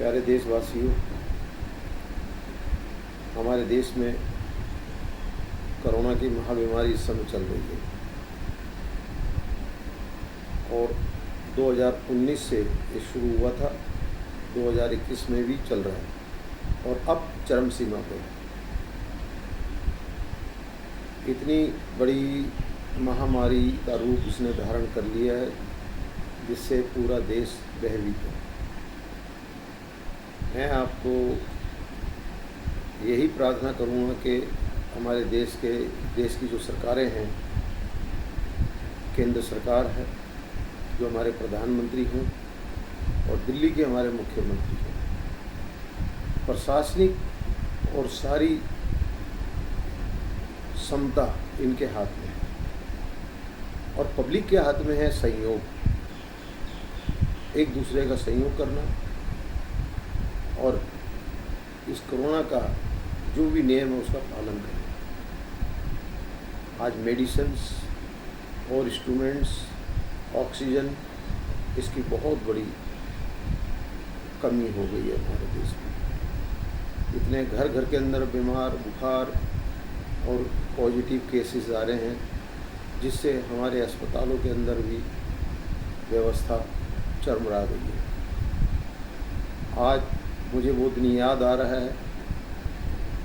प्यारे देशवासियों, हमारे देश में कोरोना की महाबीमारी इस समय चल रही है और 2019 से ये शुरू हुआ था, 2021 में भी चल रहा है और अब चरम सीमा पर है। इतनी बड़ी महामारी का रूप इसने धारण कर लिया है जिससे पूरा देश भयभीत है। मैं आपको यही प्रार्थना करूँगा कि हमारे देश की जो सरकारें हैं, केंद्र सरकार है, जो हमारे प्रधानमंत्री हैं और दिल्ली के हमारे मुख्यमंत्री हैं, प्रशासनिक और सारी क्षमता इनके हाथ में है और पब्लिक के हाथ में है सहयोग, एक दूसरे का सहयोग करना और इस कोरोना का जो भी नियम है उसका पालन करना। आज मेडिसिन्स और इंस्ट्रूमेंट्स, ऑक्सीजन, इसकी बहुत बड़ी कमी हो गई है हमारे देश में। इतने घर घर के अंदर बीमार, बुखार और पॉजिटिव केसेस आ रहे हैं जिससे हमारे अस्पतालों के अंदर भी व्यवस्था चरमरा गई है। आज मुझे वो दिन याद आ रहा है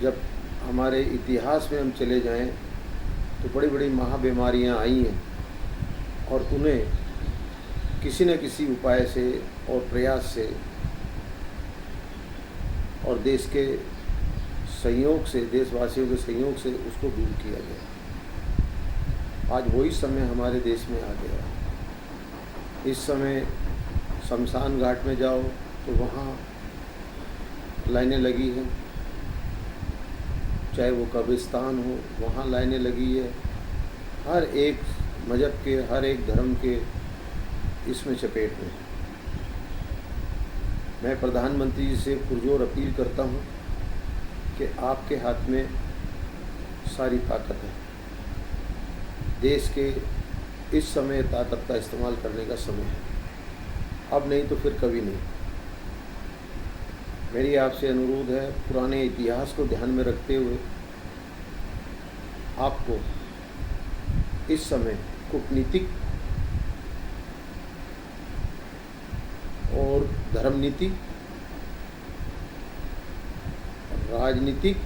जब हमारे इतिहास में हम चले जाएं तो बड़ी बड़ी महाबीमारियां आई हैं और उन्हें किसी न किसी उपाय से और प्रयास से और देश के सहयोग से, देशवासियों के सहयोग से उसको दूर किया गया। आज वही समय हमारे देश में आ गया। इस समय शमशान घाट में जाओ तो वहाँ लाइनें लगी हैं, चाहे वो कब्रिस्तान हो वहाँ लाइनें लगी है। हर एक मज़हब के, हर एक धर्म के इसमें चपेट में। मैं प्रधानमंत्री जी से पुरजोर अपील करता हूँ कि आपके हाथ में सारी ताकत है। देश के इस समय ताकत का इस्तेमाल करने का समय है, अब नहीं तो फिर कभी नहीं। मेरी आपसे अनुरोध है, पुराने इतिहास को ध्यान में रखते हुए आपको इस समय कूटनीतिक और धर्मनीति, राजनीतिक